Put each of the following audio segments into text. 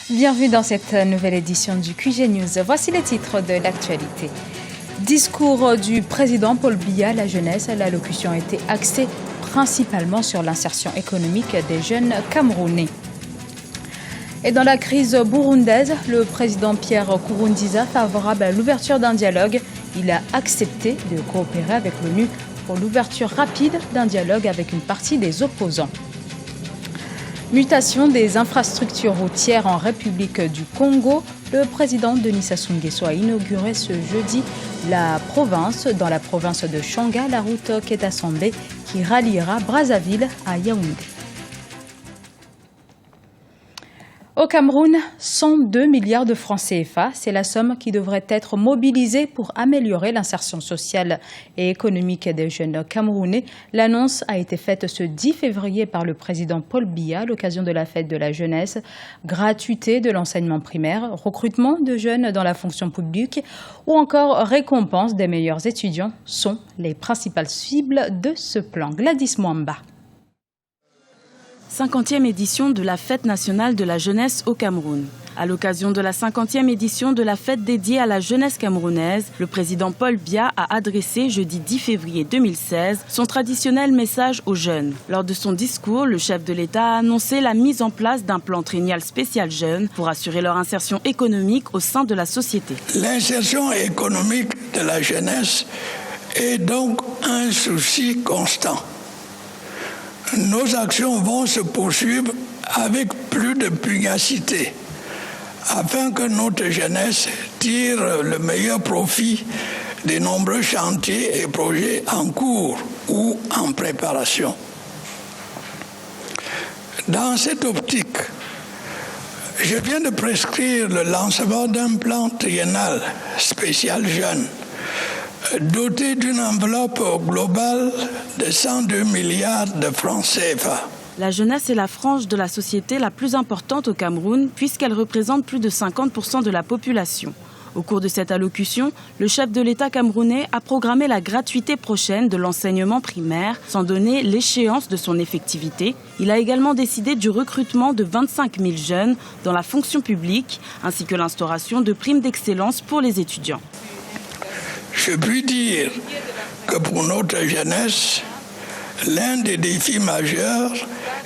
Bienvenue dans cette nouvelle édition du QG News. Voici les titres de l'actualité. Discours du président Paul Biya à la jeunesse. L'allocution a été axée principalement sur l'insertion économique des jeunes Camerounais. Et dans la crise burundaise, le président Pierre Nkurunziza, favorable à l'ouverture d'un dialogue, il a accepté de coopérer avec l'ONU pour l'ouverture rapide d'un dialogue avec une partie des opposants. Mutation des infrastructures routières en République du Congo. Le président Denis Sassou Nguesso a inauguré ce jeudi dans la province de Changa, la route Ketasombe qui ralliera Brazzaville à Yaoundé. Au Cameroun, 102 milliards de francs CFA, c'est la somme qui devrait être mobilisée pour améliorer l'insertion sociale et économique des jeunes Camerounais. L'annonce a été faite ce 10 février par le président Paul Biya à l'occasion de la fête de la jeunesse. Gratuité de l'enseignement primaire, recrutement de jeunes dans la fonction publique ou encore récompense des meilleurs étudiants sont les principales cibles de ce plan. Gladys Mwamba. 50e édition de la Fête nationale de la jeunesse au Cameroun. À l'occasion de la 50e édition de la fête dédiée à la jeunesse camerounaise, le président Paul Biya a adressé jeudi 10 février 2016 son traditionnel message aux jeunes. Lors de son discours, le chef de l'État a annoncé la mise en place d'un plan triennal spécial jeunes pour assurer leur insertion économique au sein de la société. L'insertion économique de la jeunesse est donc un souci constant. Nos actions vont se poursuivre avec plus de pugnacité afin que notre jeunesse tire le meilleur profit des nombreux chantiers et projets en cours ou en préparation. Dans cette optique, je viens de prescrire le lancement d'un plan triennal spécial jeune doté d'une enveloppe globale de 102 milliards de francs CFA. La jeunesse est la frange de la société la plus importante au Cameroun puisqu'elle représente plus de 50% de la population. Au cours de cette allocution, le chef de l'État camerounais a programmé la gratuité prochaine de l'enseignement primaire sans donner l'échéance de son effectivité. Il a également décidé du recrutement de 25 000 jeunes dans la fonction publique ainsi que l'instauration de primes d'excellence pour les étudiants. Je puis dire que pour notre jeunesse, l'un des défis majeurs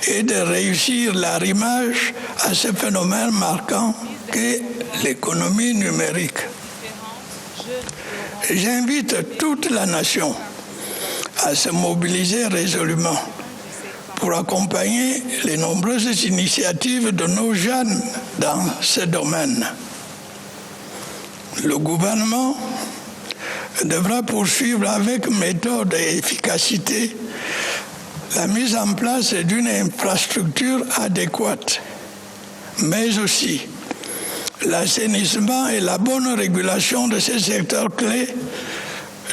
est de réussir l'arrimage à ce phénomène marquant qu'est l'économie numérique. J'invite toute la nation à se mobiliser résolument pour accompagner les nombreuses initiatives de nos jeunes dans ce domaine. Le gouvernement devra poursuivre avec méthode et efficacité la mise en place d'une infrastructure adéquate, mais aussi l'assainissement et la bonne régulation de ces secteurs clés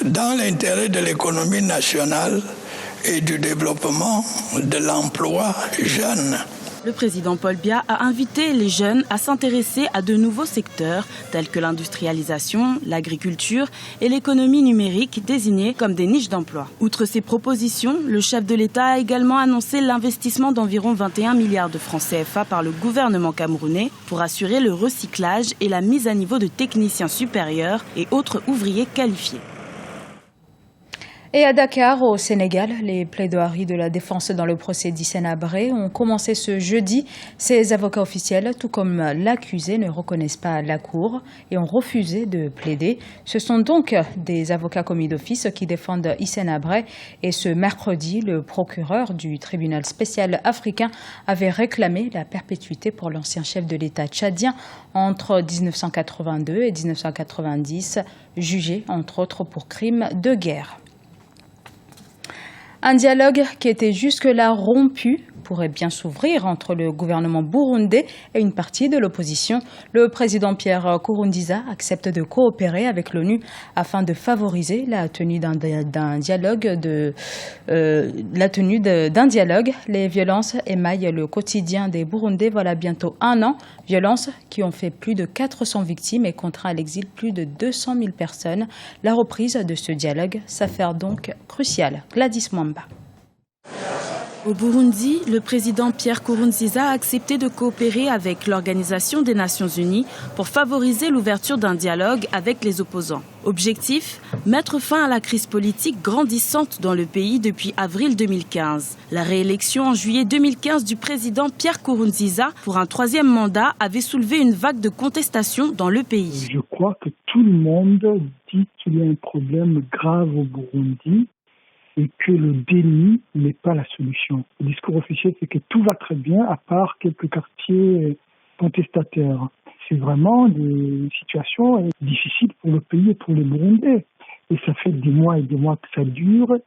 dans l'intérêt de l'économie nationale et du développement de l'emploi jeune. Le président Paul Biya a invité les jeunes à s'intéresser à de nouveaux secteurs tels que l'industrialisation, l'agriculture et l'économie numérique désignés comme des niches d'emploi. Outre ces propositions, le chef de l'État a également annoncé l'investissement d'environ 21 milliards de francs CFA par le gouvernement camerounais pour assurer le recyclage et la mise à niveau de techniciens supérieurs et autres ouvriers qualifiés. Et à Dakar, au Sénégal, les plaidoiries de la défense dans le procès d'Hissène Habré ont commencé ce jeudi. Ces avocats officiels, tout comme l'accusé, ne reconnaissent pas la Cour et ont refusé de plaider. Ce sont donc des avocats commis d'office qui défendent Hissène Habré. Et ce mercredi, le procureur du tribunal spécial africain avait réclamé la perpétuité pour l'ancien chef de l'État tchadien entre 1982 et 1990, jugé entre autres pour crimes de guerre. Un dialogue qui était jusque-là rompu pourrait bien s'ouvrir entre le gouvernement burundais et une partie de l'opposition. Le président Pierre Nkurunziza accepte de coopérer avec l'ONU afin de favoriser la tenue d'un dialogue. Les violences émaillent le quotidien des Burundais voilà bientôt un an. Violences qui ont fait plus de 400 victimes et contraint à l'exil plus de 200 000 personnes. La reprise de ce dialogue s'avère donc cruciale. Gladys Mwamba. Au Burundi, le président Pierre Nkurunziza a accepté de coopérer avec l'Organisation des Nations Unies pour favoriser l'ouverture d'un dialogue avec les opposants. Objectif, mettre fin à la crise politique grandissante dans le pays depuis avril 2015. La réélection en juillet 2015 du président Pierre Nkurunziza pour un troisième mandat avait soulevé une vague de contestation dans le pays. Je crois que tout le monde dit qu'il y a un problème grave au Burundi et que le déni n'est pas la solution. Le discours officiel, c'est que tout va très bien à part quelques quartiers contestataires. C'est vraiment des situations difficiles pour le pays et pour les Burundais. Et ça fait des mois et des mois que ça dure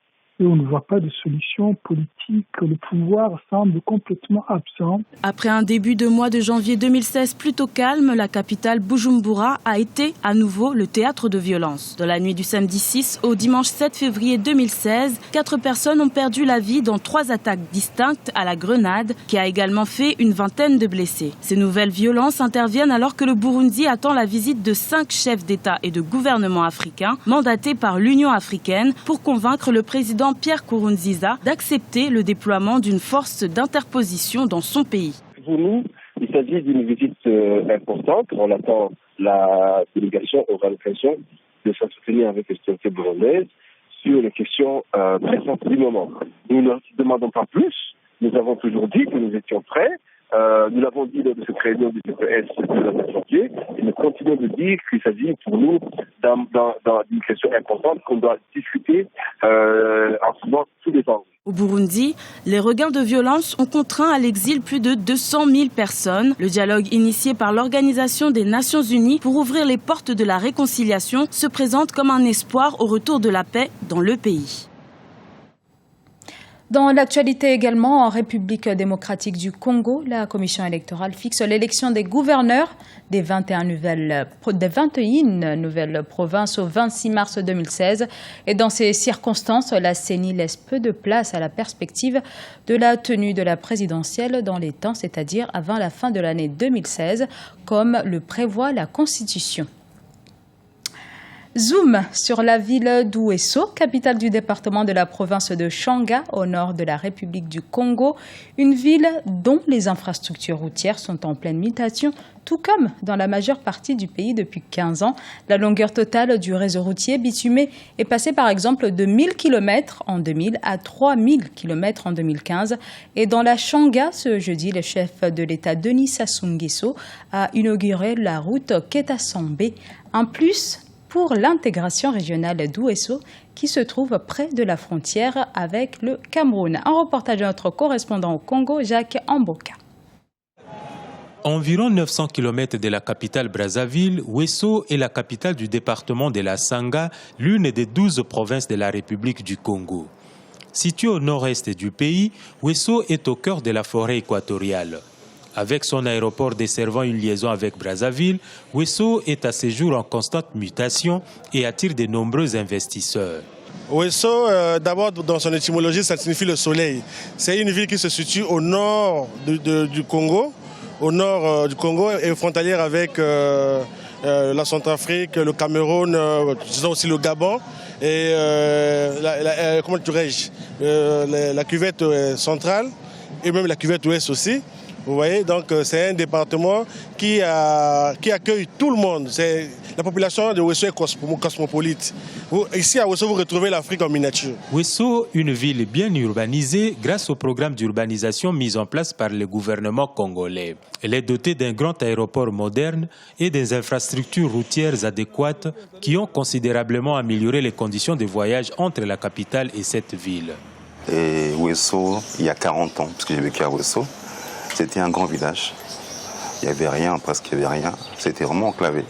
et on ne voit pas de solution politique. Le pouvoir semble complètement absent. Après un début de mois de janvier 2016 plutôt calme, la capitale Bujumbura a été à nouveau le théâtre de violence. Dans la nuit du samedi 6 au dimanche 7 février 2016, 4 personnes ont perdu la vie dans 3 attaques distinctes à la grenade, qui a également fait une vingtaine de blessés. Ces nouvelles violences interviennent alors que le Burundi attend la visite de 5 chefs d'État et de gouvernement africains mandatés par l'Union africaine pour convaincre le président Pierre Nkurunziza d'accepter le déploiement d'une force d'interposition dans son pays. Pour nous, il s'agit d'une visite importante. On attend la délégation aux l'occasion de s'entretenir avec les autorités burundaises sur les questions pressantes du moment. Nous ne demandons pas plus. Nous avons toujours dit que nous étions prêts. Nous l'avons dit lors de cette réunion du TPS de janvier et nous continuons de dire qu'il s'agit pour nous d'une question importante qu'on doit discuter en suivant tous les angles. Au Burundi, les regains de violence ont contraint à l'exil plus de 200 000 personnes. Le dialogue initié par l'Organisation des Nations Unies pour ouvrir les portes de la réconciliation se présente comme un espoir au retour de la paix dans le pays. Dans l'actualité également, en République démocratique du Congo, la commission électorale fixe l'élection des gouverneurs des 21 nouvelles provinces au 26 mars 2016. Et dans ces circonstances, la CENI laisse peu de place à la perspective de la tenue de la présidentielle dans les temps, c'est-à-dire avant la fin de l'année 2016, comme le prévoit la Constitution. Zoom sur la ville d'Ouesso, capitale du département de la province de Changa, au nord de la République du Congo, une ville dont les infrastructures routières sont en pleine mutation, tout comme dans la majeure partie du pays depuis 15 ans. La longueur totale du réseau routier bitumé est passée par exemple de 1000 km en 2000 à 3000 km en 2015. Et dans la Changa, ce jeudi, le chef de l'État Denis Sassou Nguesso a inauguré la route Ketasambe. En plus, pour l'intégration régionale d'Ouesso qui se trouve près de la frontière avec le Cameroun. Un reportage de notre correspondant au Congo, Jacques Amboka. Environ 900 km de la capitale Brazzaville, Ouesso est la capitale du département de la Sanga, l'une des 12 provinces de la République du Congo. Située au nord-est du pays, Ouesso est au cœur de la forêt équatoriale. Avec son aéroport desservant une liaison avec Brazzaville, Ouesso est à ce jour en constante mutation et attire de nombreux investisseurs. Ouesso, d'abord dans son étymologie, ça signifie le soleil. C'est une ville qui se situe au nord du Congo, et frontalière avec la Centrafrique, le Cameroun, disons aussi le Gabon et la cuvette centrale et même la cuvette ouest aussi. Vous voyez, donc c'est un département qui accueille tout le monde. La population de Ouesso est cosmopolite. Ici à Ouesso, vous retrouvez l'Afrique en miniature. Ouesso, une ville bien urbanisée grâce au programme d'urbanisation mis en place par le gouvernement congolais. Elle est dotée d'un grand aéroport moderne et des infrastructures routières adéquates qui ont considérablement amélioré les conditions de voyage entre la capitale et cette ville. Et Ouesso, il y a 40 ans, parce que j'ai vécu à Ouesso, c'était un grand village. Il n'y avait rien, presque il n'y avait rien. C'était vraiment enclavé.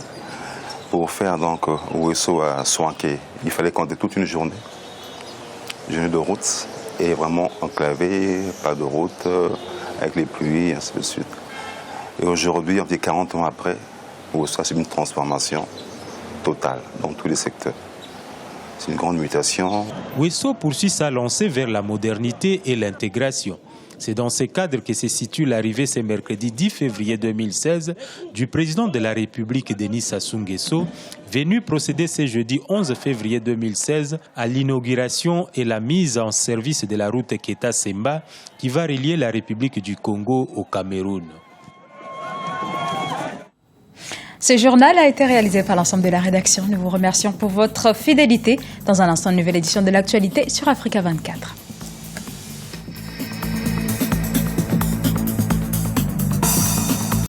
Pour faire donc Ouesso à Soanké, il fallait compter toute une journée de route et vraiment enclavé, pas de route, avec les pluies, ainsi de suite. Et aujourd'hui, on dit 40 ans après, Ouesso a subi une transformation totale dans tous les secteurs. C'est une grande mutation. Ouesso poursuit sa lancée vers la modernité et l'intégration. C'est dans ce cadre que se situe l'arrivée ce mercredi 10 février 2016 du président de la République Denis Sassou Nguesso, venu procéder ce jeudi 11 février 2016 à l'inauguration et la mise en service de la route Keta-Semba qui va relier la République du Congo au Cameroun. Ce journal a été réalisé par l'ensemble de la rédaction. Nous vous remercions pour votre fidélité. Dans un instant, une nouvelle édition de l'actualité sur Africa 24.